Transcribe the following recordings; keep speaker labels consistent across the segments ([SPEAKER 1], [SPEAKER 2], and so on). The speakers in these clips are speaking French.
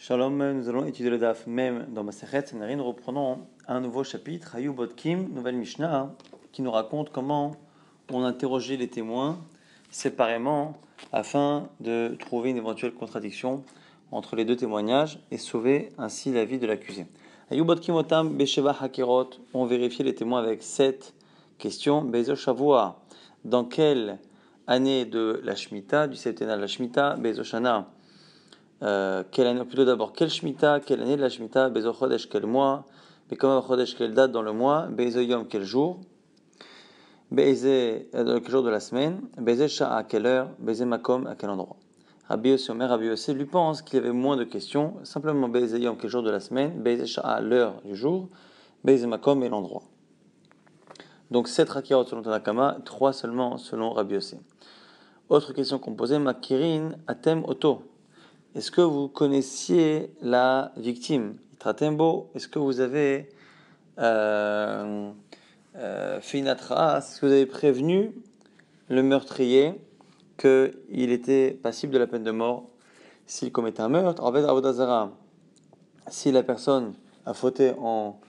[SPEAKER 1] Shalom, nous allons étudier le Daf même dans Masechet Sanhedrin. Nous reprenons un nouveau chapitre, Hayu Bodkim, nouvelle Mishnah, qui nous raconte comment on interrogeait les témoins séparément afin de trouver une éventuelle contradiction entre les deux témoignages et sauver ainsi la vie de l'accusé. Hayu Bodkim Otam Besheva Hakirot, on vérifiait les témoins avec 7 questions. Bezo Shavua, dans quelle année de la Shemitah, du septennat de la Shemitah, Bezo Shana, quelle année, plutôt d'abord, quelle Shemitah, quelle année de la Shemitah, Bezo Chodesh, quel mois, Bekama Chodesh, quelle date dans le mois, Bezo Yom, quel jour, Beze, quel jour de la semaine, Beze Sha'a, à quelle heure, Beze Makom, à quel endroit. Rabbi Yossi Omer, Rabbi Yossi lui pense qu'il y avait moins de questions, simplement Beze Yom, quel jour de la semaine, Beze Sha'a, l'heure du jour, Beze Makom et l'endroit. Donc 7 Rakirot selon Tanakama, 3 seulement selon Rabbi Yossi. Autre question qu'on posait, Makirin Atem Oto. Est-ce que vous connaissiez la victime? Itratembo, est-ce que vous avez fait une atras? Est-ce que vous avez prévenu le meurtrier qu'il était passible de la peine de mort s'il commettait un meurtre? En fait, Avodazara, si la personne a fauté en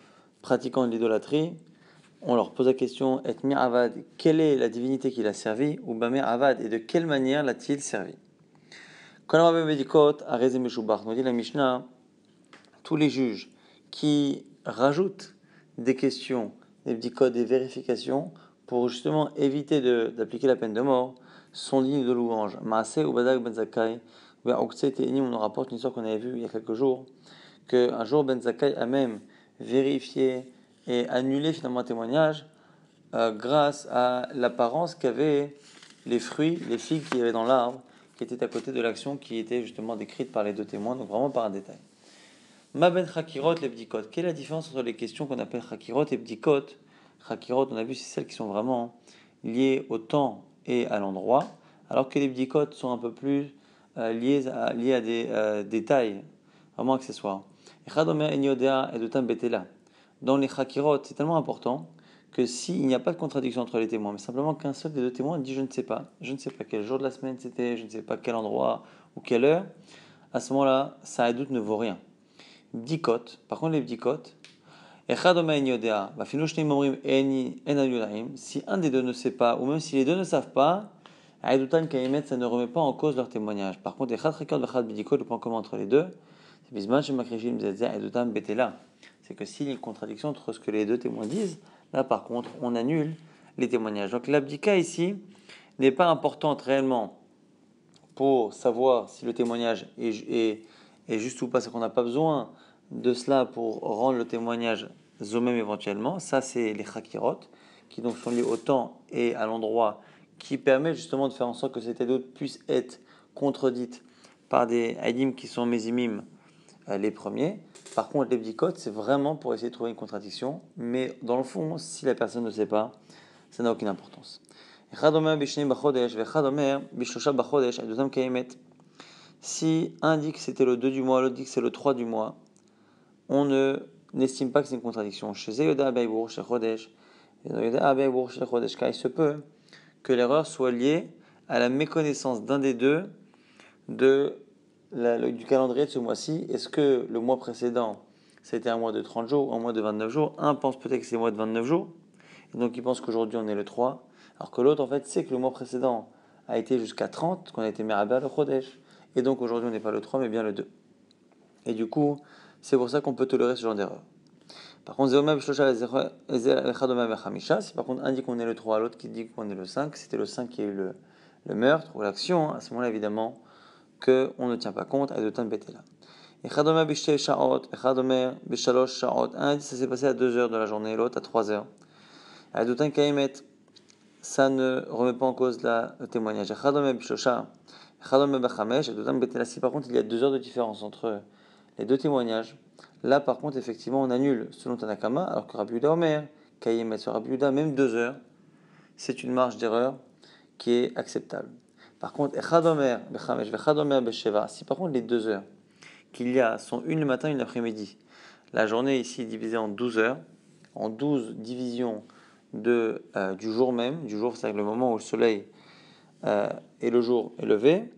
[SPEAKER 1] pratiquant de l'idolâtrie, on leur pose la question, Etmir Avad, quelle est la divinité qu'il a servi? Ou Bamer Avad, et de quelle manière l'a-t-il servi? Quand on nous dit la Mishnah, tous les juges qui rajoutent des questions, des bdikot, des vérifications pour justement éviter d'appliquer la peine de mort sont dignes de louange. Maaseh ou Badak Ben Zakkai, on nous rapporte une histoire qu'on avait vue il y a quelques jours, qu'un jour Ben Zakkai a même vérifié et annulé finalement un témoignage grâce à l'apparence qu'avaient les fruits, les figues qu'il y avait dans l'arbre, qui étaient à côté de l'action qui était justement décrite par les deux témoins, donc vraiment par un détail. Ma ben chakirot les bdikot. Quelle est la différence entre les questions qu'on appelle chakirot et bdikot? Chakirot, on a vu, c'est celles qui sont vraiment liées au temps et à l'endroit, alors que les bdikot sont un peu plus liées à des détails vraiment accessoires. Dans les chakirot, c'est tellement important que s'il n'y a pas de contradiction entre les témoins, mais simplement qu'un seul des deux témoins dit je ne sais pas quel jour de la semaine c'était, je ne sais pas quel endroit ou quelle heure, à ce moment-là, ça à doute ne vaut rien. Bdikot, par contre les bdikot, si un des deux ne sait pas, ou même si les deux ne savent pas, ça ne remet pas en cause leur témoignage. Par contre, le point commun entre les deux, c'est que s'il y a une contradiction entre ce que les deux témoins disent, là par contre, on annule les témoignages. Donc l'abdika ici n'est pas importante réellement pour savoir si le témoignage est juste ou pas, c'est qu'on n'a pas besoin de cela pour rendre le témoignage zomem éventuellement. Ça, c'est les chakirot, qui donc sont liés au temps et à l'endroit, qui permettent justement de faire en sorte que cette doute puisse être contredite par des haïdim qui sont mésimim les premiers. Par contre, les bdikot, c'est vraiment pour essayer de trouver une contradiction, mais dans le fond, si la personne ne sait pas, ça n'a aucune importance. Si un dit que c'était le 2 du mois, l'autre dit que c'est le 3 du mois, on n'estime pas que c'est une contradiction. Car il se peut que l'erreur soit liée à la méconnaissance d'un des deux du calendrier de ce mois-ci. Est-ce que le mois précédent, c'était un mois de 30 jours ou un mois de 29 jours? Un pense peut-être que c'est le mois de 29 jours, et donc il pense qu'aujourd'hui on est le 3, alors que l'autre en fait sait que le mois précédent a été jusqu'à 30, qu'on a été Merabah le Chodesh, et donc aujourd'hui on n'est pas le 3 mais bien le 2. Et du coup, c'est pour ça qu'on peut tolérer ce genre d'erreur. Par contre, si par contre un dit qu'on est le 3, l'autre qui dit qu'on est le 5, c'était le 5 qui a eu le meurtre ou l'action, à ce moment-là évidemment qu'on ne tient pas compte à de temps bêter là. Un dit ça s'est passé à 2 heures de la journée, l'autre à 3 heures. Ça ne remet pas en cause le témoignage. Si par contre il y a 2 heures de différence entre les deux témoignages, là par contre effectivement on annule selon Tanakama, alors que Rabbi Yehuda Omer, Kayemet sur Rabbi Yehuda, même 2 heures, c'est une marge d'erreur qui est acceptable. Par contre, si par contre les 2 heures qu'il y a sont une le matin, une l'après-midi, la journée ici est divisée en 12 heures, en 12 divisions du jour même, c'est-à-dire le moment où le soleil et le jour est levé,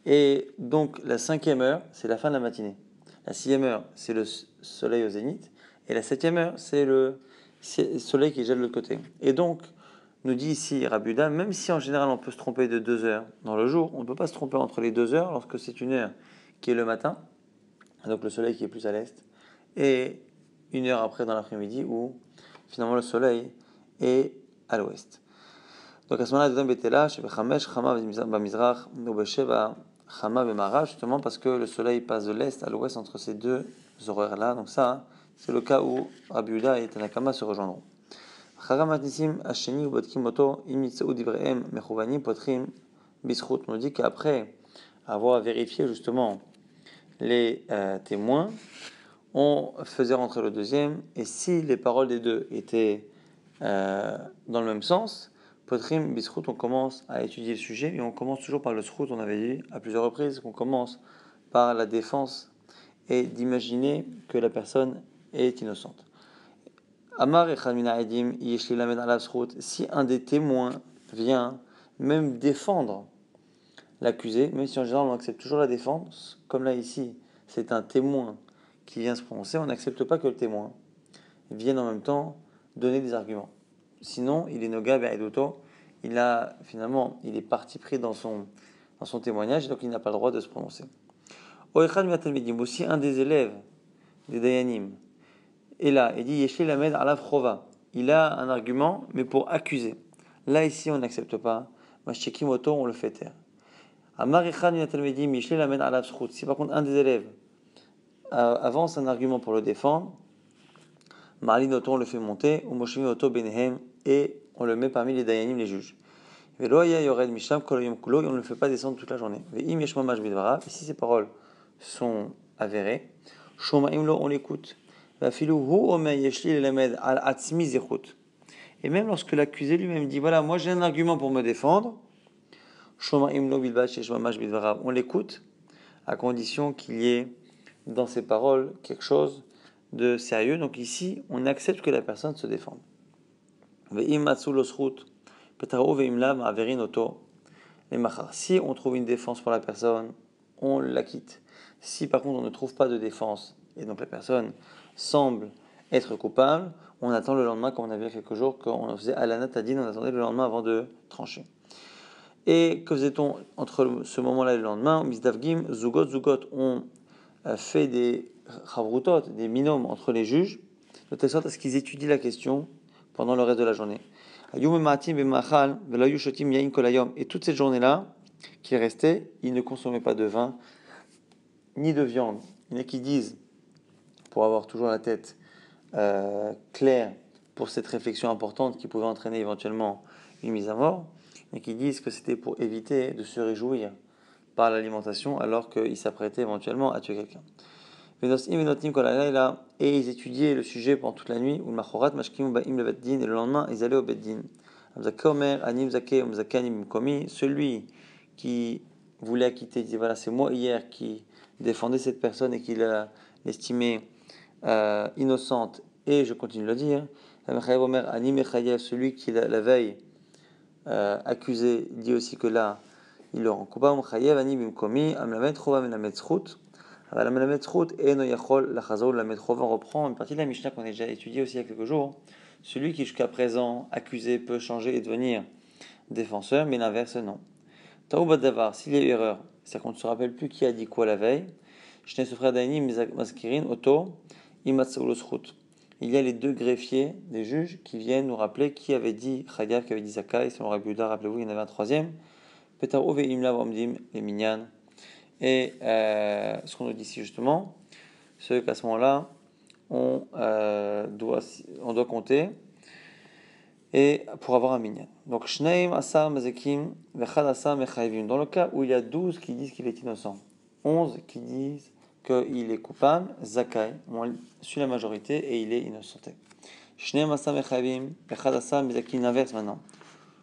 [SPEAKER 1] et donc la 5e heure, c'est la fin de la matinée. La 6e heure, c'est le soleil au zénith. Et la 7e heure, c'est le soleil qui est déjà de l'autre côté. Et donc, nous dit ici Rabbi Yehuda, même si en général on peut se tromper de 2 heures dans le jour, on ne peut pas se tromper entre les 2 heures lorsque c'est une heure qui est le matin, donc le soleil qui est plus à l'est, et une heure après dans l'après-midi où finalement le soleil est à l'ouest. Donc à ce moment-là, Dodam Betela, Shebe Chamesh, Chama Bamizrach, Ubesheva, Chama Bemara, justement parce que le soleil passe de l'est à l'ouest entre ces deux horaires-là. Donc ça, c'est le cas où Rabbi Yehuda et Tanakama se rejoindront. Chagam Matnisim, Hasheni, Ubotkim Moto, Imitzeu Divrehem, Mechouvanim, Potrim, Bisrout. On nous dit qu'après avoir vérifié justement les témoins, on faisait rentrer le deuxième, et si les paroles des deux étaient dans le même sens, Potrim Bisrout, on commence à étudier le sujet, et on commence toujours par le Srout. On avait dit à plusieurs reprises qu'on commence par la défense et d'imaginer que la personne est innocente. Amar Echad Mina Edim Yeshli Lamed Alav Srout, si un des témoins vient même défendre l'accusé, même si en général on accepte toujours la défense, comme là ici, c'est un témoin qui vient se prononcer, on n'accepte pas que le témoin vienne en même temps donner des arguments. Sinon, il est noga be'eduto, il est parti pris dans son témoignage, et donc il n'a pas le droit de se prononcer. Oechad mi'atalmidim, aussi un des élèves des dayanim est là, et dit Yeshli lamed alav chova, il a un argument, mais pour accuser. Là ici, on n'accepte pas. Mashchekim oto, on le fait taire. Amar echad mi'atalmidim Yeshli lamed alav zchut, si par contre un des élèves avance un argument pour le défendre, Marlin Oto, on le fait monter, ou Moshimi Oto Benehem, et on le met parmi les Dayanim, les juges. Veloya Yored Misham, Koloyom Kulo, et on ne le fait pas descendre toute la journée. Veim Yeshmamash Bidvara, et si ces paroles sont avérées, Shomaim Lo, on l'écoute. Vafilu Hu Ome Yeshli Lemed Al Atzmi Zechut. Et même lorsque l'accusé lui-même dit voilà, moi j'ai un argument pour me défendre, Shomaim Lo Bilbash Yeshmamash Bidvara, on l'écoute, à condition qu'il y ait dans ses paroles quelque chose de sérieux. Donc ici, on accepte que la personne se défende. Si on trouve une défense pour la personne, on la quitte. Si par contre on ne trouve pas de défense, et donc la personne semble être coupable, on attend le lendemain, comme on a vu il y a quelques jours, quand on faisait Alanat Adin, on attendait le lendemain avant de trancher. Et que faisait-on entre ce moment-là et le lendemain? Misdavgim, Zugot, on fait des chavrutot, des binômes entre les juges, de telle sorte à ce qu'ils étudient la question pendant le reste de la journée. Et toute cette journée-là, qui restait, ils ne consommaient pas de vin, ni de viande. Il y en a qui disent, pour avoir toujours la tête claire pour cette réflexion importante qui pouvait entraîner éventuellement une mise à mort, et qui disent que c'était pour éviter de se réjouir par l'alimentation alors qu'ils s'apprêtaient éventuellement à tuer quelqu'un. Et ils étudiaient le sujet pendant toute la nuit, et le lendemain ils allaient au beddin. Celui qui voulait acquitter disait voilà, c'est moi hier qui défendais cette personne et qui l'estimait innocente, et je continue de le dire. Celui qui la veille accusé dit aussi que là il le rend coupable. On reprend une partie de la Mishnah qu'on a déjà étudiée aussi il y a quelques jours. Celui qui jusqu'à présent accusé peut changer et devenir défenseur, mais l'inverse non. Taoubat Davar, s'il y a eu erreur, c'est-à-dire qu'on ne se rappelle plus qui a dit quoi la veille. Il y a les deux greffiers des juges qui viennent nous rappeler qui avait dit Chayav, qui avait dit Zakai. Selon Rabbi Yehuda, rappelez-vous, il y en avait un troisième. Petar Ove Imla Vamdim, les Minyan. Et ce qu'on nous dit ici justement, c'est qu'à ce moment-là, on doit compter et pour avoir un minyan. Donc, Shneim Asar Mazekim Vechad Asar Mechayvim. Dans le cas où il y a 12 qui disent qu'il est innocent, 11 qui disent qu'il est coupable, Zakai, on suit la majorité et il est innocenté. Shneim Asar Mechayvim Vechad Asar Mazekim, l'inverse maintenant.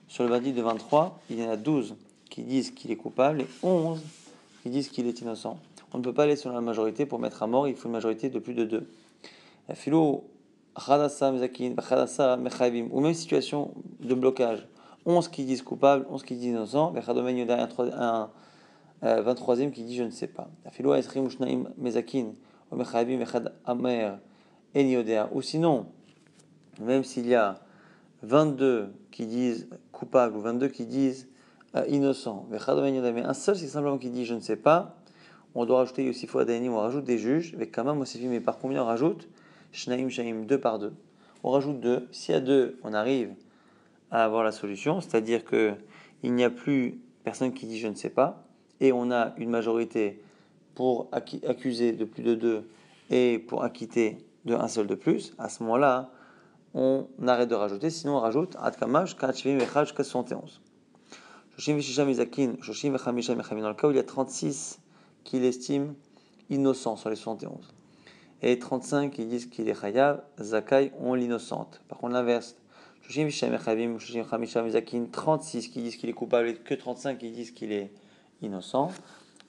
[SPEAKER 1] Sur le badi de 23, il y en a 12 qui disent qu'il est coupable et 11 qui disent qu'il est innocent. On ne peut pas aller sur la majorité pour mettre à mort, il faut une majorité de plus de 2. Ou même situation de blocage. 11 qui disent coupable, 11 qui disent innocent. Un 23e qui dit je ne sais pas. ou sinon, même s'il y a 22 qui disent coupable ou 22 qui disent innocent, mais un seul c'est simplement qui dit je ne sais pas, on doit rajouter Yosifo Adayani, on rajoute des juges, avec Kamam Mosifim, mais par combien on rajoute Shnaim Shaim, 2 par 2. On rajoute 2, si à 2 on arrive à avoir la solution, c'est-à-dire qu'il n'y a plus personne qui dit je ne sais pas, et on a une majorité pour accuser de plus de 2 et pour acquitter de un seul de plus, à ce moment-là, on arrête de rajouter, sinon on rajoute Adkamash, Kachvim, Echad, jusqu'à 71. Shoshim Vishisham Izakin, Shoshim Vechamisha Mechamim, dans le cas où il y a 36 qu'il estime innocent sur les 71. Et 35 qui disent qu'il est chayav, zakai, on l'innocente. Par contre, l'inverse, 36 qui disent qu'il est coupable et que 35 qui disent qu'il est innocent.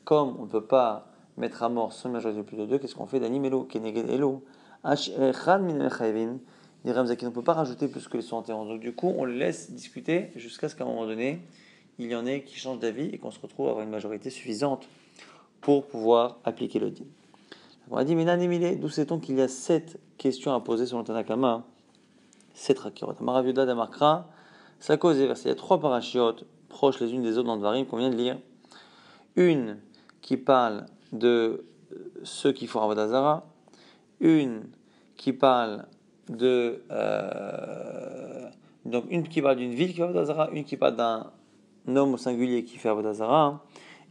[SPEAKER 1] Comme on ne peut pas mettre à mort sans majorité de plus de 2, qu'est-ce qu'on fait d'Anim Elo, Keneged Elo, on ne peut pas rajouter plus que les 71. Donc du coup, on le laisse discuter jusqu'à ce qu'à un moment donné, il y en ait qui changent d'avis et qu'on se retrouve à avoir une majorité suffisante pour pouvoir appliquer le din. On a dit, mais d'où sait-on qu'il y a 7 questions à poser sur le Tanakama, 7 rakirot. Amaraviuda d'Amakra, ça cause des versets. Il y a 3 parachiotes proches les unes des autres dans le Dvarim qu'on vient de lire. Une qui parle de ceux qui font Avodah Zara, une qui parle de donc une qui parle d'une ville qui fait Avodah Zara, une qui parle d'un homme au singulier qui fait Avodah Zara,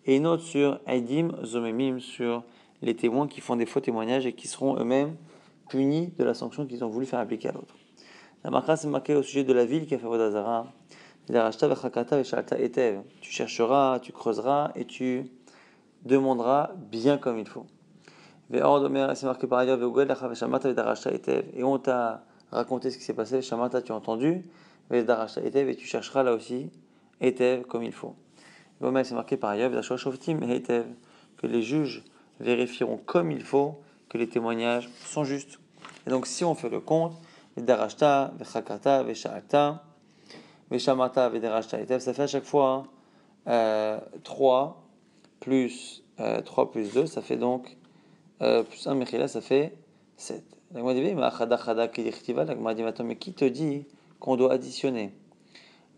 [SPEAKER 1] et une autre sur Aidim Zomemim, sur les témoins qui font des faux témoignages et qui seront eux-mêmes punis de la sanction qu'ils ont voulu faire appliquer à l'autre. La marque c'est marqué au sujet de la ville qui a fait Avodah Zara. Tu chercheras, tu creuseras et tu demanderas bien comme il faut. C'est marqué par ailleurs, et on t'a raconté ce qui s'est passé, Shamata, tu as entendu, et tu chercheras là aussi, Etev, comme il faut. C'est marqué par ailleurs, que les juges vérifieront comme il faut que les témoignages sont justes. Et donc si on fait le compte, Vedarashta, Vechakata, Vesha'alta, Veshamata, Vedarashta, Etev, ça fait à chaque fois 3 plus 3 plus 2, ça fait donc plus 1 Mechila, ça fait 7. La Gemara dit, mais qui te dit qu'on doit additionner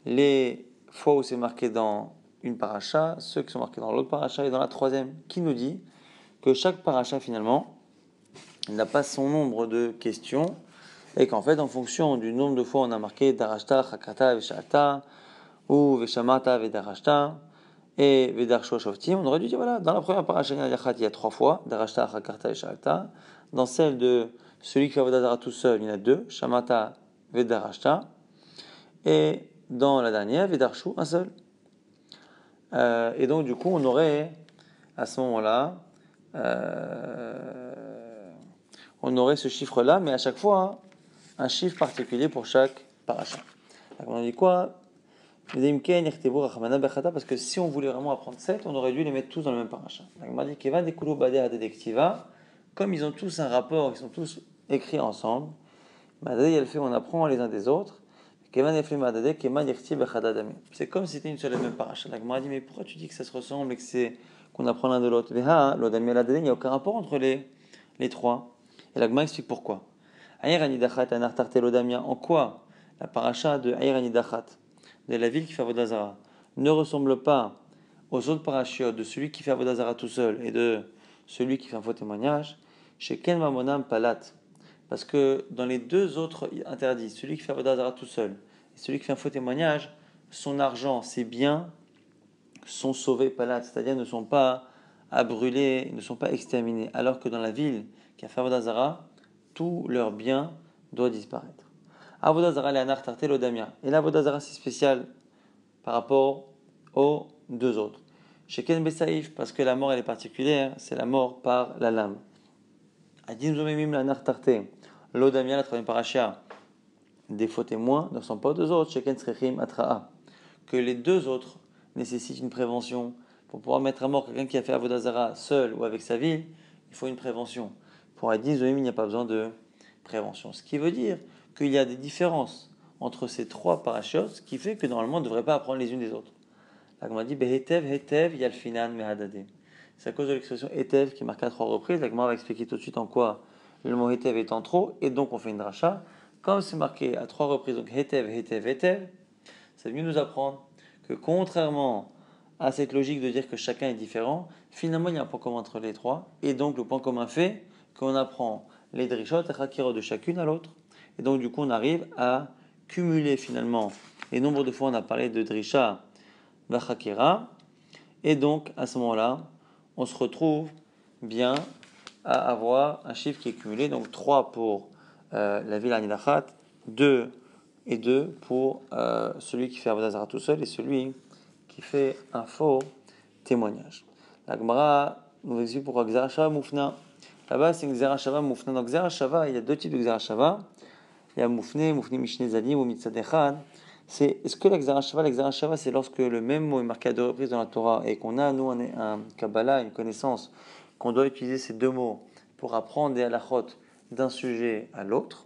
[SPEAKER 1] les fois où c'est marqué dans une paracha, ceux qui sont marqués dans l'autre paracha et dans la troisième? Qui nous dit que chaque paracha finalement n'a pas son nombre de questions et qu'en fait en fonction du nombre de fois on a marqué Darashta, Chakata, Veshalta ou Veshamata, Vedarashta et Vedarsho Shoftim, on aurait dû dire voilà, dans la première paracha il y a 3 fois Darashta, Chakata, Veshalta, dans celle de celui qui fait Avodah Zara tout seul il y en a 2, Shamata, Vedarashta, et dans la dernière Vedarshu un seul. Et donc du coup on aurait à ce moment-là on aurait ce chiffre-là, mais à chaque fois un chiffre particulier pour chaque paracha. Donc on a dit quoi? Parce que si on voulait vraiment apprendre 7, on aurait dû les mettre tous dans le même paracha. Donc on a dit comme ils ont tous un rapport, ils sont tous écrits ensemble, on apprend les uns des autres. C'est comme si c'était une seule et même paracha. Donc on a dit mais pourquoi tu dis que ça se ressemble et que c'est qu'on apprend l'un de l'autre? Il n'y a aucun rapport entre les trois. Et la Gemara explique pourquoi. En quoi la paracha de Aïr Anidachat, de la ville qui fait Avodah Zara, ne ressemble pas aux autres parachiotes de celui qui fait Avodah Zara tout seul et de celui qui fait un faux témoignage, chez Ken Mamonam Palat. Parce que dans les deux autres interdits, celui qui fait Avodah Zara tout seul et celui qui fait un faux témoignage, son argent, ses biens sont sauvés Palat, c'est-à-dire ne sont pas à brûler, ne sont pas exterminés. Alors que dans la ville qui a fait Avodah Zara, tous leurs biens doivent disparaître. Avodah Zara le'anar tarté l'odamia. Et l'Avodah Zara c'est spécial par rapport aux deux autres. Chez Ken Besaïf, parce que la mort elle est particulière, c'est la mort par la lame. Adim zomemim le'anar tarté l'odamia, la troisième paracha, des faux témoins ne sont pas aux deux autres. Chez Ken srechim atra'a. Que les deux autres nécessitent une prévention. Pour pouvoir mettre à mort quelqu'un qui a fait Avodah Zara seul ou avec sa ville, il faut une prévention. Pour Adim zomemim, il n'y a pas besoin de prévention. Ce qui veut dire qu'il y a des différences entre ces trois parachutes, ce qui fait que normalement on ne devrait pas apprendre les unes des autres. Là, on a dit Behetev, Hetev, Yalfinan, Mehadade. C'est à cause de l'expression Hetev qui est marquée à 3 reprises. La Gemara va expliquer tout de suite en quoi le mot Hetev est en trop, et donc on fait une dracha. Comme c'est marqué à 3 reprises, donc Hetev, Hetev, Hetev, c'est venu nous apprendre que contrairement à cette logique de dire que chacun est différent, finalement il y a un point commun entre les trois, et donc le point commun fait qu'on apprend les drishot et chakirot de chacune à l'autre, et donc du coup on arrive à cumuler finalement les nombres de fois on a parlé de drisha vachakira, et donc à ce moment-là on se retrouve bien à avoir un chiffre qui est cumulé, donc 3 pour la ville Anilachat, 2 et 2 pour celui qui fait Avodah Zarah tout seul et celui qui fait un faux témoignage. La Gemara nous explique pourquoi Gzera Shava Moufna. Là-bas, c'est Gzera Shava Moufna. Donc Gzera Shava, il y a deux types de Gzera Shava. Il y a Moufne, Moufne Mishne Zadim ou Mitzad Echad. Est-ce que la Gzera Shava, c'est lorsque le même mot est marqué à 2 reprises dans la Torah et qu'on a, nous, un Kabbalah, une connaissance, qu'on doit utiliser ces deux mots pour apprendre des halachot d'un sujet à l'autre.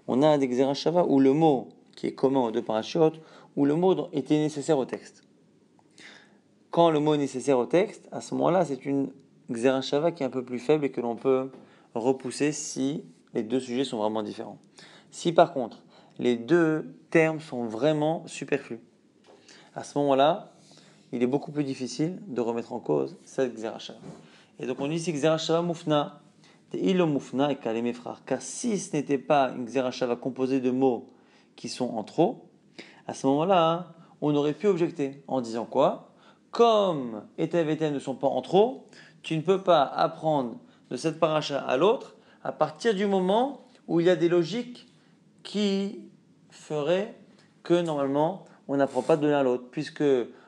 [SPEAKER 1] On a des Gzera Shava où le mot qui est commun aux deux parachutes, où le mot était nécessaire au texte. Quand le mot est nécessaire au texte, à ce moment-là, c'est une Gzera Shava qui est un peu plus faible et que l'on peut repousser si les deux sujets sont vraiment différents. Si par contre, les deux termes sont vraiment superflus, à ce moment-là, il est beaucoup plus difficile de remettre en cause cette Gzera Shava. Et donc on dit c'est Gzera Shava Moufna, Ilo Moufna et Kalé mes frères. Car si ce n'était pas une Gzera Shava composée de mots qui sont en trop, à ce moment-là, on aurait pu objecter en disant quoi ? Comme Etev et Etev ne sont pas en trop, tu ne peux pas apprendre de cette paracha à l'autre à partir du moment où il y a des logiques qui feraient que normalement on n'apprend pas de l'un à l'autre, puisque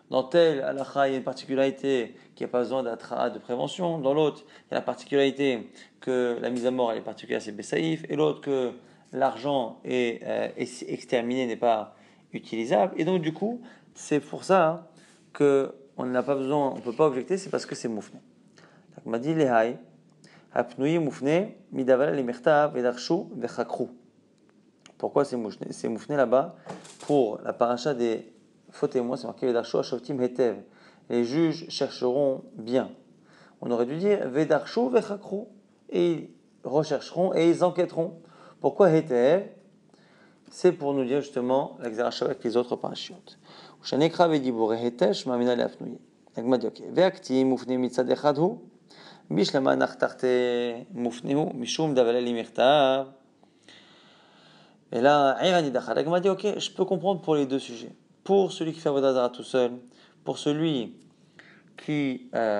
[SPEAKER 1] dans tel halakha il y a une particularité qui n'a pas besoin d'atra de prévention, dans l'autre il y a la particularité que la mise à mort elle est particulière, c'est Bessaïf, et l'autre que l'argent est exterminé, n'est pas utilisable, et donc du coup c'est pour ça que on n'a pas besoin, on peut pas objecter, c'est parce que c'est moufné. Donc on m'a dit les hay, hapnouyi moufné, midavala les merta vedarshu vechakru. Pourquoi c'est moufné là-bas? Pour la paracha des faux témoins, c'est marqué vedarshu ashoftim hetev. Les juges chercheront bien. On aurait dû dire vedarshu vechakru, et ils rechercheront et ils enquêteront. Pourquoi hetev? C'est pour nous dire justement l'exercice avec les autres parachutes. Shanekra vediboure hetesh mamina leafnouye. Agma dit ok. Veakti moufne mitzad echad hu. Bishlama nachtarte moufnehu mishum davala limirta. Et là, Irani Dachal. Agma dit ok, je peux comprendre pour les deux sujets. Pour celui qui fait Avodah Zarah tout seul, pour celui qui fait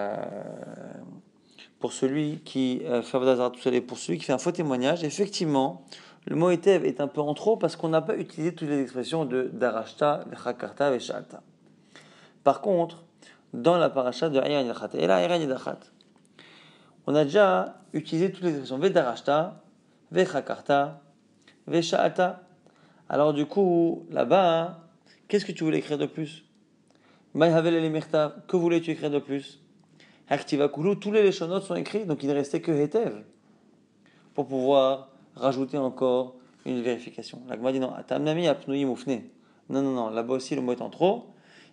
[SPEAKER 1] Avodah Zarah tout seul et pour celui qui fait un faux témoignage, effectivement, le mot Etev est un peu en trop parce qu'on n'a pas utilisé toutes les expressions de Darashta, Vechakarta, Veshalta. Par contre, dans la paracha de Irani Dachat, et là, Irani Dachat, on a déjà utilisé toutes les expressions Vedarashta, Vechakarta, Veshalta. Alors du coup, là-bas, qu'est-ce que tu voulais écrire de plus? Que voulais-tu écrire de plus? Tous les Leshonot sont écrits, donc il ne restait que Hetev pour pouvoir rajouter encore une vérification. La Gemara dit non, Atamnami apnui moufne. Non, là-bas aussi le mot est en trop.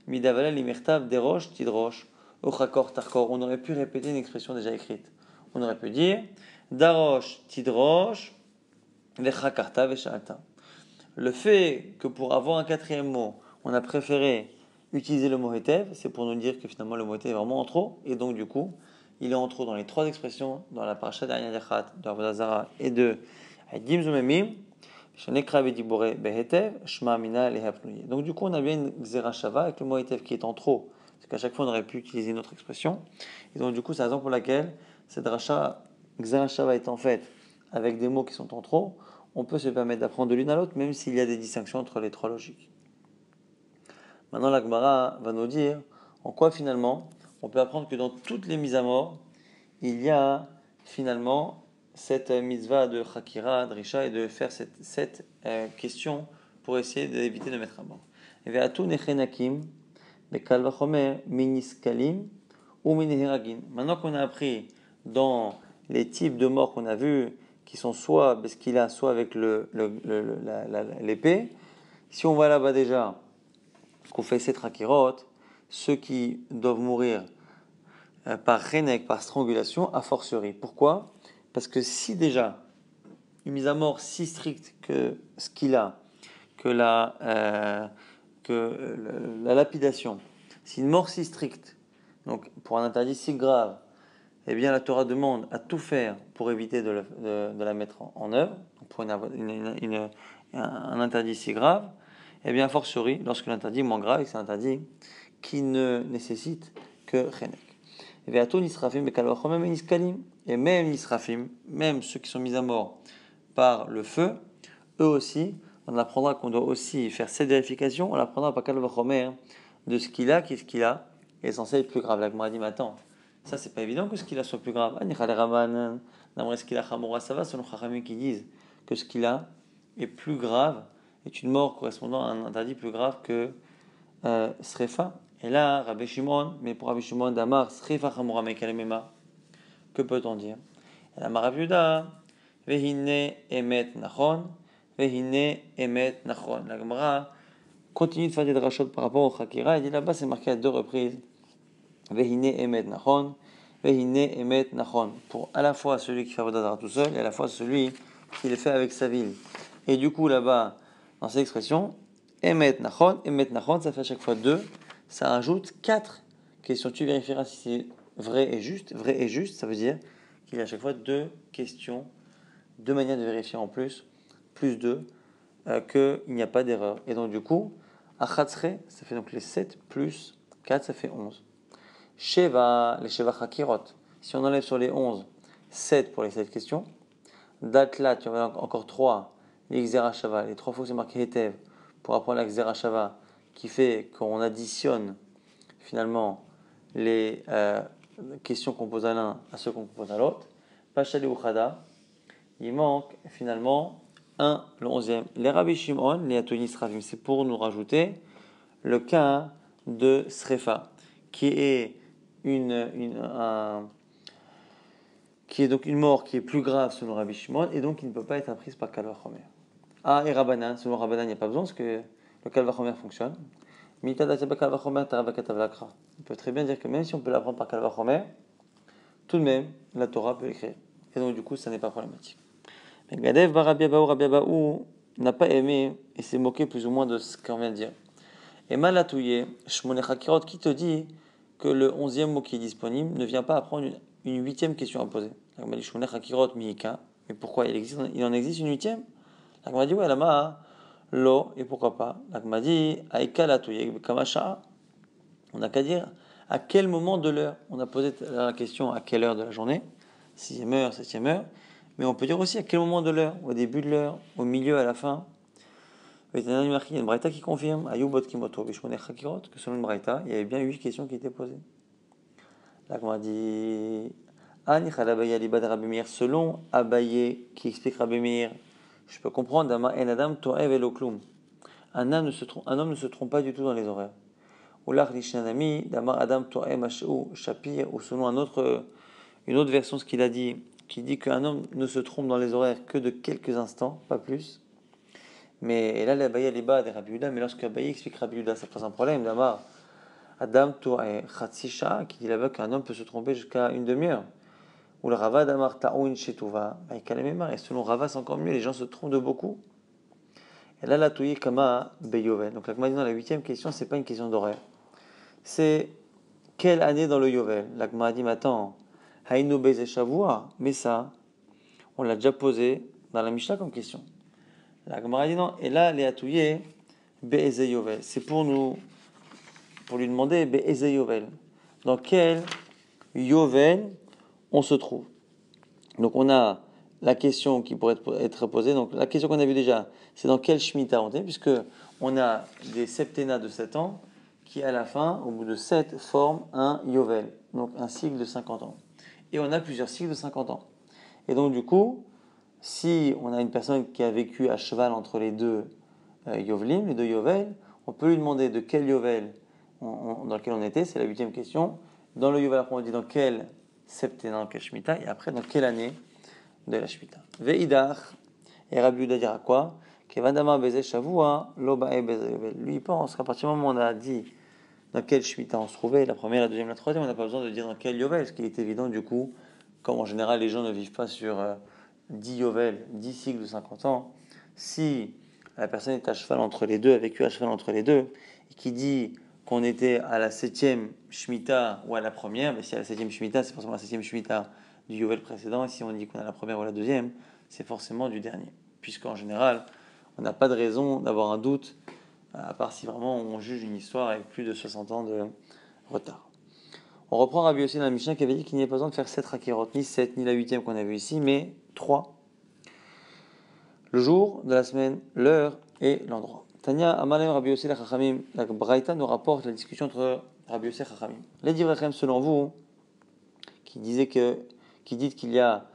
[SPEAKER 1] Midavala limirtav derosh tidrosh ochakor tarkor. On aurait pu répéter une expression déjà écrite. On aurait pu dire darosh tidrosh vechakarta veshalta. Le fait que pour avoir un quatrième mot, on a préféré utiliser le mot hetev, c'est pour nous dire que finalement le mot hetev est vraiment en trop, et donc du coup, il est en trop dans les trois expressions, dans la paracha d'Aryan Yachat, de Avodah Zarah et de Hadim Zumemim, Shanekra Vedibore Behetev, Shma Mina Lehapnuye. Donc du coup, on a bien une Gzera Shava avec le mot hetev qui est en trop, parce qu'à chaque fois on aurait pu utiliser une autre expression, et donc du coup, c'est la raison pour laquelle cette Gzera Shava est en fait avec des mots qui sont en trop, on peut se permettre d'apprendre de l'une à l'autre, même s'il y a des distinctions entre les trois logiques. Maintenant, la Gemara va nous dire en quoi finalement on peut apprendre que dans toutes les mises à mort, il y a finalement cette mitzvah de Chakira, de Risha, et de faire cette question pour essayer d'éviter de mettre à mort. Maintenant qu'on a appris dans les types de morts qu'on a vus, qui sont soit Beskila, soit avec l'épée, si on va là-bas déjà, qu'on fait cette rakirot, ceux qui doivent mourir par renek, par strangulation, a fortiori. Pourquoi? Parce que si déjà une mise à mort si stricte que ce qu'il a, que la lapidation, si une mort si stricte, donc pour un interdit si grave, eh bien la Torah demande à tout faire pour éviter de la mettre en œuvre, pour un interdit si grave, eh bien a fortiori, lorsque l'interdit est moins grave, c'est un interdit qui ne nécessite que chenek. Et même Nisrafim, même ceux qui sont mis à mort par le feu, eux aussi, on apprendra qu'on doit aussi faire cette vérification, on apprendra par Kal Vachomer de ce qu'il a, qu'est-ce qu'il a, est censé être plus grave. La Gemara dit, mais attends, ça c'est pas évident que ce qu'il a soit plus grave. Ce qu'il a Chamora, ça va selon Chachamim qui disent que ce qu'il a est plus grave, est une mort correspondant à un interdit plus grave que Srefa. Et là, Rabbi Shimon, mais pour Rabbi Shimon d'Amar, Srefa Chamora Mekalemema, que peut-on dire? Et la Maraviuda, Vehine Emet Nachon, Vehine Emet Nachon. La Gemara continue de faire des drachot par rapport au Chakira, et dit là-bas c'est marqué à 2 reprises. Vehine Emet Nachon, Vehine Emet Nachon. Pour à la fois celui qui fait Avodah tout seul, et à la fois celui qui le fait avec sa ville. Et du coup là-bas, dans cette expression, Emet Nachon, ça fait à chaque fois 2. Ça rajoute 4 questions. Tu vérifieras si c'est vrai et juste. Vrai et juste, ça veut dire qu'il y a à chaque fois 2 questions, 2 manières de vérifier en plus 2, qu'il n'y a pas d'erreur. Et donc du coup, Achatzre, ça fait donc les 7 plus 4, ça fait 11. Sheva, les Sheva Chakirot, si on enlève sur les 11, 7 pour les 7 questions. Datla, tu en as encore 3, les Xerashava, les 3 fois que c'est marqué Hetev, pour apprendre la Xerashava, qui fait qu'on additionne finalement les questions qu'on pose à l'un à ceux qu'on pose à l'autre. Pachali Uchada, il manque finalement le 11e. Les Rabbi Shimon, les Atonis Ravim, c'est pour nous rajouter le cas de Srefa, qui est qui est donc une mort qui est plus grave selon Rabbi Shimon et donc qui ne peut pas être apprise par Kal Vachomer. Et Rabbanan, selon Rabbanan, il n'y a pas besoin parce que le Kal Vachomer fonctionne. On peut très bien dire que même si on peut l'apprendre par Kal Vachomer, tout de même, la Torah peut l'écrire. Et donc du coup, ça n'est pas problématique. Mais Gadev bar Rabbi Abahu n'a pas aimé et s'est moqué plus ou moins de ce qu'on vient de dire. Et Malatouye, Shmone Chakirot, qui te dit que le 11e mot qui est disponible ne vient pas apprendre une 8e question à poser. On m'a dit Shmone Chakirot Miika. Mais pourquoi il en existe une 8e? On m'a dit ouais, là-bas, lo, et pourquoi pas? On m'a dit Aika Latouye, Kamasha. On n'a qu'à dire à quel moment de l'heure. On a posé la question à quelle heure de la journée, 6e heure, 7e heure. Mais on peut dire aussi à quel moment de l'heure, au début de l'heure, au milieu, à la fin. Il y a une braïta qui confirme, que selon une braïta, il y avait bien 8 questions qui étaient posées. Là, on a dit, selon Abaye, qui explique Rabbi Meir, je peux comprendre, un homme ne se trompe pas du tout dans les horaires. Ou selon une autre version, ce qu'il a dit, qui dit qu'un homme ne se trompe dans les horaires que de quelques instants, pas plus. Mais là, l'Abaye elle est bas des Rabbi Yehuda, mais lorsque Abaye explique Rabbi Yehuda, ça pose un problème. D'abord, Adam Touré Khatsisha, qui dit là-bas qu'un homme peut se tromper jusqu'à une demi-heure. Ou le Rava d'Amar Ta'ouin Shetuva, et selon Rava, c'est encore mieux, les gens se trompent de beaucoup. Et là, la Touye Kama Beyovel. Donc, la Gemara dit dans la 8e question, c'est pas une question d'horaire. C'est quelle année dans le Yovel? La Gemara dit, mais attends, Haïnu Beze Shavua, mais ça, on l'a déjà posé dans la Mishnah comme question. La Gemara dit non, et là, les atouillés, Be'eze Yovel. C'est pour lui demander Be'eze Yovel. Dans quel Yovel on se trouve? Donc on a la question qui pourrait être posée. Donc la question qu'on a vue déjà, c'est dans quel Shemitah on est, puisque on a des septennats de 7 ans qui, à la fin, au bout de 7, forment un Yovel, donc un cycle de 50 ans. Et on a plusieurs cycles de 50 ans. Et donc du coup, si on a une personne qui a vécu à cheval entre les deux Yovelim, les deux Yovel, on peut lui demander de quel Yovel dans lequel on était, c'est la 8e question. Dans le Yovel, après on dit dans quel septennat, dans quel Shemitah, et après dans quelle année de la Shemitah. Ve'idach, et Rabbi Yehuda dira quoi? Kevadama beze shavua, lo ba'e beze Yovel. Lui, il pense qu'à partir du moment où on a dit dans quelle Shemitah on se trouvait, la première, la deuxième, la troisième. On n'a pas besoin de dire dans quel Yovel, ce qui est évident du coup, comme en général les gens ne vivent pas sur 10 Yovel, 10 cycles de 50 ans, si la personne est à cheval entre les deux, a vécu à cheval entre les deux, et qui dit qu'on était à la 7e Shemitah ou à la première, mais si à la 7e Shemitah, c'est forcément la 7e Shemitah du Yovel précédent, et si on dit qu'on est à la première ou à la deuxième, c'est forcément du dernier. Puisqu'en général, on n'a pas de raison d'avoir un doute, à part si vraiment on juge une histoire avec plus de 60 ans de retard. On reprend Rabbi Yossi dans la Mishnah qui avait dit qu'il n'y a pas besoin de faire 7 rakirot, ni 7, ni la 8e qu'on a vu ici, mais 3. Le jour de la semaine, l'heure et l'endroit. Tanya Amalem Rabbi Yossi la Chachamim, la Braïta nous rapporte la discussion entre Rabbi Yossi et Chachamim. Les Divrechem, selon vous, qui dites qu'il y a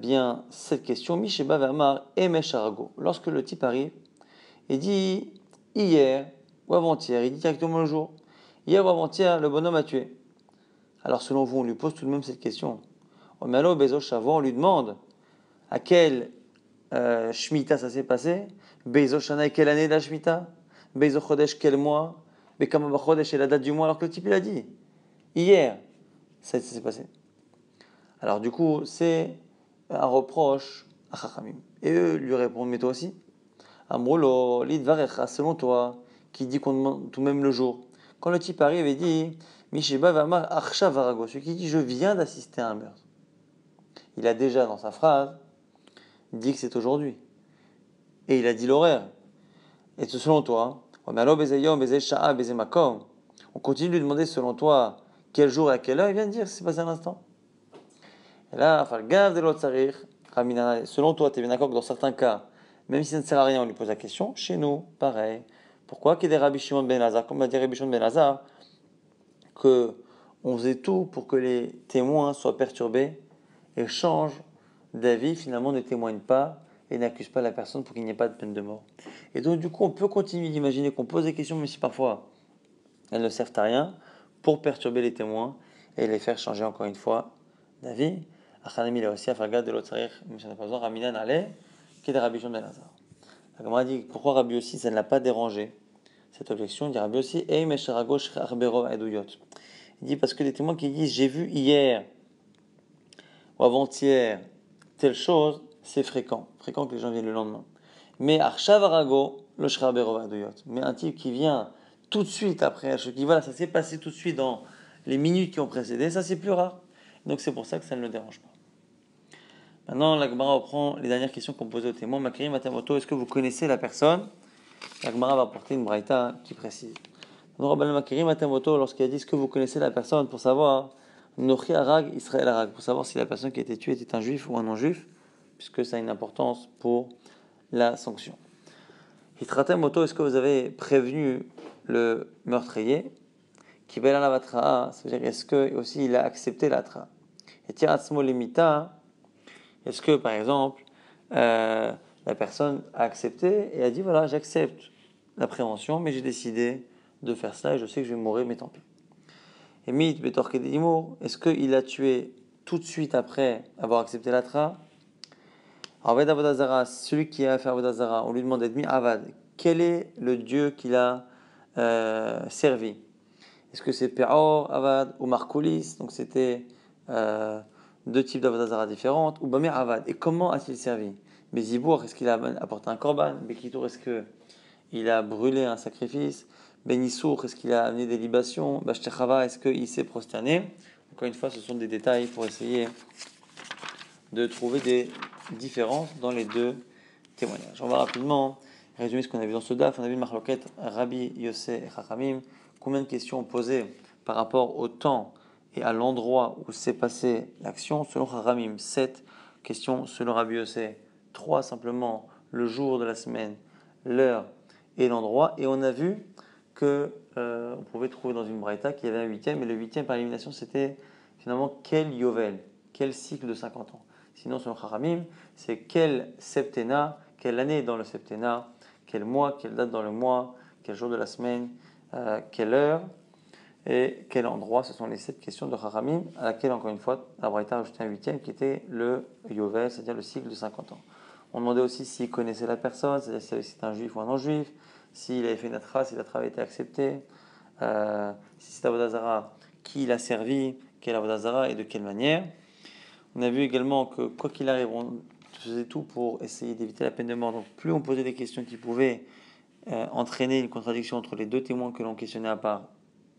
[SPEAKER 1] bien cette question, Misheba Vermar et Mesharago. Lorsque le type arrive, il dit hier ou avant-hier, il dit directement le jour. Hier ou avant-hier, le bonhomme a tué. Alors selon vous, on lui pose tout de même cette question. Omelo Bezo Shavo, on lui demande à quelle Shemitah ça s'est passé, Bezo Shana, quelle année de la Shemitah, Bezo Chodesh, quel mois, Bekama Chodesh et la date du mois, alors que le type il a dit hier, ça s'est passé. Alors du coup, c'est un reproche à Chachamim. Et eux lui répondent, mais toi aussi Amroulo, Lidvarecha, selon toi, qui dit qu'on demande tout de même le jour. Quand le type arrive et dit Misheba Vamar Arsha Varago, celui qui dit je viens d'assister à un meurtre. Il a déjà dans sa phrase dit que c'est aujourd'hui. Et il a dit l'horaire. Et selon toi, on continue de lui demander selon toi quel jour et à quelle heure, il vient de dire que c'est passé un instant. Et là, selon toi, tu es bien d'accord que dans certains cas, même si ça ne sert à rien, on lui pose la question. Chez nous, pareil. Pourquoi qu'il y ait des Rabbi Shimon ben Lazar, comme l'a dit Rabbi Shimon ben Lazar, que on faisait tout pour que les témoins soient perturbés et changent d'avis, finalement ne témoignent pas et n'accusent pas la personne pour qu'il n'y ait pas de peine de mort. Et donc du coup, on peut continuer d'imaginer qu'on pose des questions, même si parfois elles ne servent à rien, pour perturber les témoins et les faire changer encore une fois d'avis. Achanami il a aussi à faire garde de l'autre sarir, mais ça n'a pas besoin, Ramina n'allait, qui est de Rabbi Shimon ben Lazar. La Gemara dit pourquoi Rabbi aussi ça ne l'a pas dérangé cette objection. Il dit Rabbi aussi, Ei mesharago shcharbero eduyot. Il dit parce que les témoins qui disent j'ai vu hier ou avant-hier telle chose, c'est fréquent que les gens viennent le lendemain. Mais Arshavarago, le shcharbero eduyot. Mais un type qui vient tout de suite après, qui voilà, ça s'est passé tout de suite dans les minutes qui ont précédé, ça c'est plus rare. Donc c'est pour ça que ça ne le dérange pas. Maintenant, la Gemara reprend les dernières questions qu'on posait aux témoins. Makiri Matamoto, est-ce que vous connaissez la personne? La Gemara va apporter une braïta qui précise. Makiri Matamoto, lorsqu'il a dit est-ce que vous connaissez la personne pour savoir Nochi Arag, Israël Arag, pour savoir si la personne qui a été tuée était un juif ou un non-juif, puisque ça a une importance pour la sanction. Hitratemoto, est-ce que vous avez prévenu le meurtrier? Kibel Alavatra, ça veut dire est-ce que aussi il a accepté l'atra? Et Tiratsmo Limita, est-ce que, par exemple, la personne a accepté et a dit voilà, j'accepte la prévention, mais j'ai décidé de faire cela et je sais que je vais mourir, mais tant pis. Et Mit Betor Kedimo, est-ce qu'il a tué tout de suite après avoir accepté l'atra? Aved Avodazara, celui qui a fait Avodazara, on lui demande d'être mis Avad. Quel est le dieu qu'il a servi? Est-ce que c'est Peor, Avad ou Markoulis? Donc c'était deux types d'Avodazara différentes. Ou Bamir Avad. Et comment a-t-il servi? Bezibour, est-ce qu'il a apporté un korban? Bekitour, est-ce qu'il a brûlé un sacrifice? Benissour, est-ce qu'il a amené des libations? Bashtechava, est-ce qu'il s'est prosterné? Encore une fois, ce sont des détails pour essayer de trouver des différences dans les deux témoignages. On va rapidement résumer ce qu'on a vu dans ce daf. On a vu le marloquette Rabbi Yossé et Chachamim. Combien de questions posées par rapport au temps et à l'endroit où s'est passée l'action? Selon Chachamim, 7 questions. Selon Rabbi Yossé, 3 simplement, le jour de la semaine, l'heure et l'endroit. Et on a vu que on pouvait trouver dans une braïta qu'il y avait un huitième, et le huitième par élimination c'était finalement quel yovel, quel cycle de 50 ans. Sinon, selon Chachamim, c'est quel septennat, quelle année dans le septennat, quel mois, quelle date dans le mois, quel jour de la semaine, quelle heure et quel endroit. Ce sont les 7 questions de Chachamim, à laquelle, encore une fois, la Braïta a ajouté un huitième qui était le Yovel, c'est-à-dire le cycle de 50 ans. On demandait aussi s'il connaissait la personne, c'est-à-dire si c'était un juif ou un non-juif, s'il avait fait une atra, si l'atra avait été acceptée, si c'est Avodah Zara, qui l'a servi, quelle Avodah Zara et de quelle manière. On a vu également que quoi qu'il arrive, on faisait tout pour essayer d'éviter la peine de mort. Donc plus on posait des questions qui pouvaient entraîner une contradiction entre les deux témoins que l'on questionnait à part,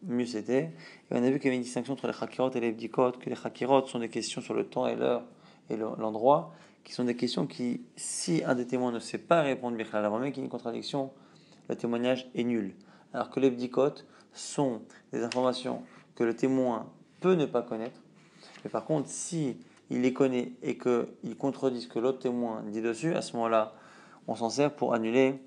[SPEAKER 1] mieux c'était. Et on a vu qu'il y avait une distinction entre les chakirot et les bdikot, que les chakirot sont des questions sur le temps et l'heure et l'endroit, qui sont des questions qui, si un des témoins ne sait pas répondre, avant même qu'il y ait une contradiction, le témoignage est nul. Alors que les bdikot sont des informations que le témoin peut ne pas connaître, mais par contre, si il les connaît et qu'il contredit ce que l'autre témoin dit dessus, à ce moment-là, on s'en sert pour annuler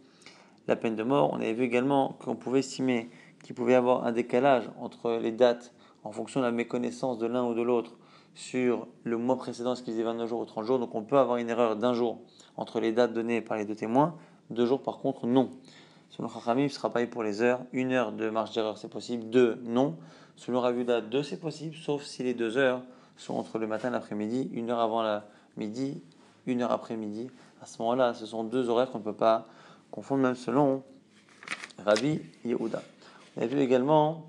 [SPEAKER 1] la peine de mort. On avait vu également qu'on pouvait estimer qu'il pouvait y avoir un décalage entre les dates en fonction de la méconnaissance de l'un ou de l'autre sur le mois précédent, ce qui faisait 29 jours ou 30 jours. Donc on peut avoir une erreur d'un jour entre les dates données par les deux témoins. 2 jours par contre, non. Selon Chachamim, ce sera pareil pour les heures. 1 heure de marge d'erreur, c'est possible. 2, non. Selon Ravuda, 2, c'est possible, sauf si les 2 heures sont entre le matin et l'après-midi, 1 heure avant la midi, 1 heure après-midi. À ce moment-là, ce sont 2 horaires qu'on ne peut pas confondre, même selon Rabbi Yehuda. On a vu également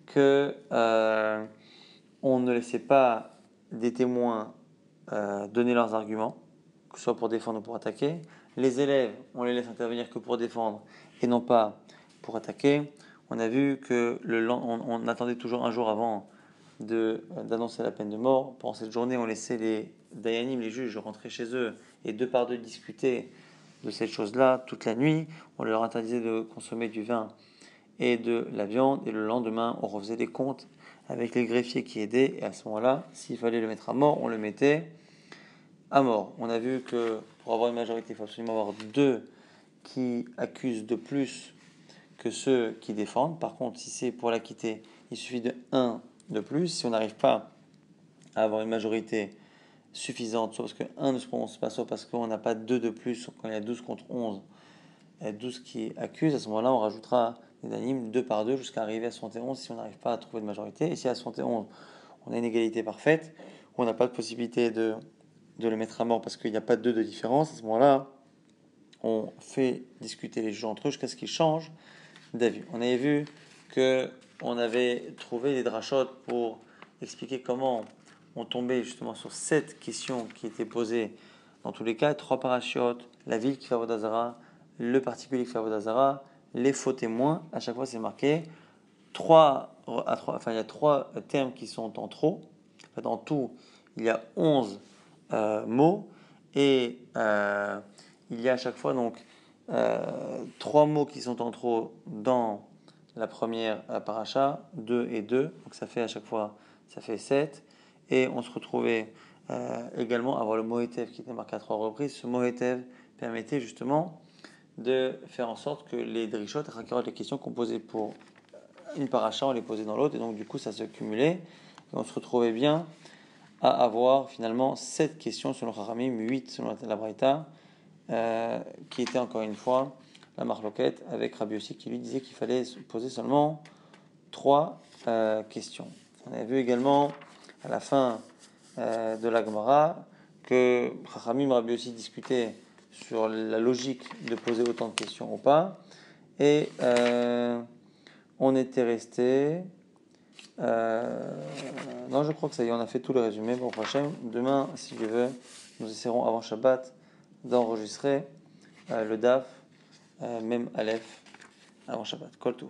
[SPEAKER 1] que on ne laissait pas des témoins donner leurs arguments, que ce soit pour défendre ou pour attaquer. Les élèves, on les laisse intervenir que pour défendre et non pas pour attaquer. On a vu que on attendait toujours un jour avant d'annoncer la peine de mort. Pendant cette journée, on laissait les dayanim, les juges, rentrer chez eux et deux par deux discuter de cette chose-là toute la nuit. On leur interdisait de consommer du vin et de la viande. Et le lendemain, on refaisait des comptes avec les greffiers qui aidaient. Et à ce moment-là, s'il fallait le mettre à mort, on le mettait à mort. On a vu que pour avoir une majorité, il faut absolument avoir 2 qui accusent de plus que ceux qui défendent. Par contre, si c'est pour l'acquitter, il suffit de 1 de plus. Si on n'arrive pas à avoir une majorité suffisante, soit parce que 1 ne se prononce pas, soit parce qu'on n'a pas 2 de plus, quand il y a 12 contre 11, il y a 12 qui accusent, à ce moment-là, on rajoutera les animes 2 par 2 jusqu'à arriver à 71 si on n'arrive pas à trouver de majorité. Et si à 71, on a une égalité parfaite, on n'a pas de possibilité de le mettre à mort parce qu'il n'y a pas de 2 de différence, à ce moment-là, on fait discuter les juges entre eux jusqu'à ce qu'ils changent d'avis. On avait vu qu'on avait trouvé des drachotes pour expliquer comment on tombait justement sur 7 questions qui étaient posées dans tous les cas, 3 parachiotes, la ville qui fait Avodah Zara, le particulier qui fait Avodah Zara, les faux témoins. À chaque fois, c'est marqué il y a 3 termes qui sont en trop. En fait, en tout, il y a 11 mots et il y a à chaque fois donc 3 mots qui sont en trop dans la première paracha, 2 et 2, donc ça fait à chaque fois ça fait 7, et on se retrouvait également à avoir le Mohétev qui était marqué à 3 reprises. Ce Mohétev permettait justement de faire en sorte que les drishot, les questions qu'on posait pour une paracha, on les posait dans l'autre, et donc du coup ça se cumulait, et on se retrouvait bien à avoir finalement 7 questions selon Chachamim, 8 selon la Braïta, qui était encore une fois la marloquette avec Rabbi Yossi qui lui disait qu'il fallait poser seulement 3 questions. On avait vu également à la fin de la Gemara que Chachamim et Rabbi Yossi discutaient sur la logique de poser autant de questions ou pas, et on était resté non, je crois que ça y est, on a fait tout le résumé. Bon, prochain, demain, si Dieu veut, nous essaierons avant Shabbat d'enregistrer le DAF, même Aleph, avant Shabbat. Kol Tov.